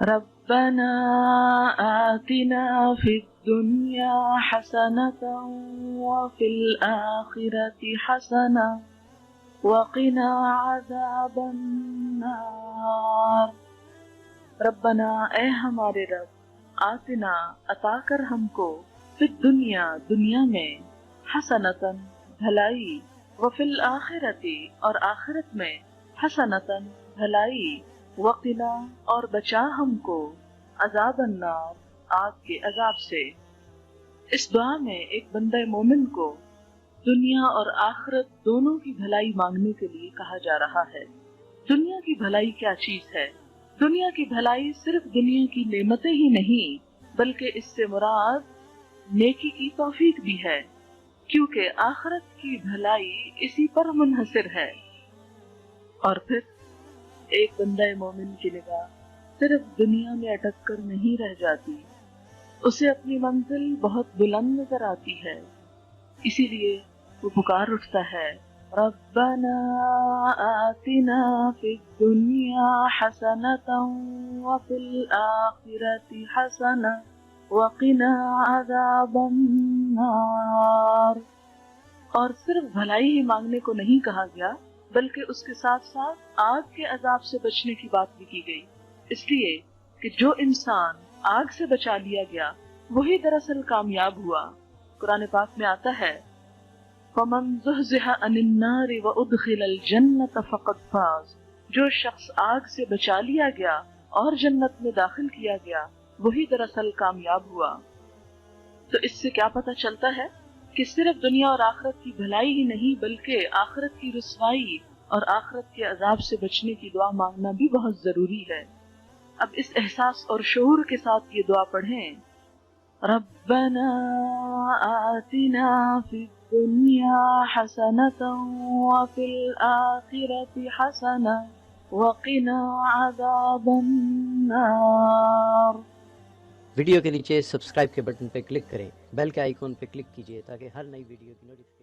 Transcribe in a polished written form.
ربنا آتنا في الدنيا حسنة وفي الآخرة حسنة وقنا عذاب النار۔ ربنا اے ہمارے رب، آتنا عطا کر ہم کو، فی الدنیا دنیا میں، حسنتاً بھلائی، وفی الآخرت اور آخرت میں، حسنتاً بھلائی، وقنا اور بچا ہم کو، عذاب النار آگ کے عذاب سے۔ اس دعا میں ایک بندہ مومن کو دنیا اور آخرت دونوں کی بھلائی مانگنے کے لیے کہا جا رہا ہے۔ دنیا کی بھلائی کیا چیز ہے؟ دنیا کی بھلائی صرف دنیا کی نعمتیں ہی نہیں، بلکہ اس سے مراد نیکی کی توفیق بھی ہے، کیونکہ آخرت کی بھلائی اسی پر منحصر ہے۔ اور پھر ایک بندہ مومن کی نگاہ صرف دنیا میں اٹک کر نہیں رہ جاتی، اسے اپنی منزل بہت بلند نظر آتی ہے، اسی لیے وہ پکار اٹھتا ہے، ربنا آتنا فی الدنیا حسنة وفی الآخرة حسنة وقنا عذاب النار۔ اور صرف بھلائی ہی مانگنے کو نہیں کہا گیا، بلکہ اس کے ساتھ ساتھ آگ کے عذاب سے بچنے کی بات بھی کی گئی، اس لیے کہ جو انسان آگ سے بچا لیا گیا وہی دراصل کامیاب ہوا۔ قرآن پاک میں آتا ہے، فَمَنْ زُحْزِحَ عَنِ النَّارِ وَأُدْخِلَ الْجَنَّةَ فَقَدْ فَازَ۔ جو شخص آگ سے بچا لیا گیا اور جنت میں داخل کیا گیا وہی دراصل کامیاب ہوا۔ تو اس سے کیا پتہ چلتا ہے کہ صرف دنیا اور آخرت کی بھلائی ہی نہیں، بلکہ آخرت کی رسوائی اور آخرت کے عذاب سے بچنے کی دعا مانگنا بھی بہت ضروری ہے۔ اب اس احساس اور شعور کے ساتھ یہ دعا پڑھیں، ربنا آتنا فی الدنیا حسنة وفی الآخرة حسنة وقنا عذاب النار۔ ویڈیو کے نیچے سبسکرائب کے بٹن پہ کلک کریں، بیل کے آئیکن پہ کلک کیجیے تاکہ ہر نئی ویڈیو کی نوٹیفیکیشن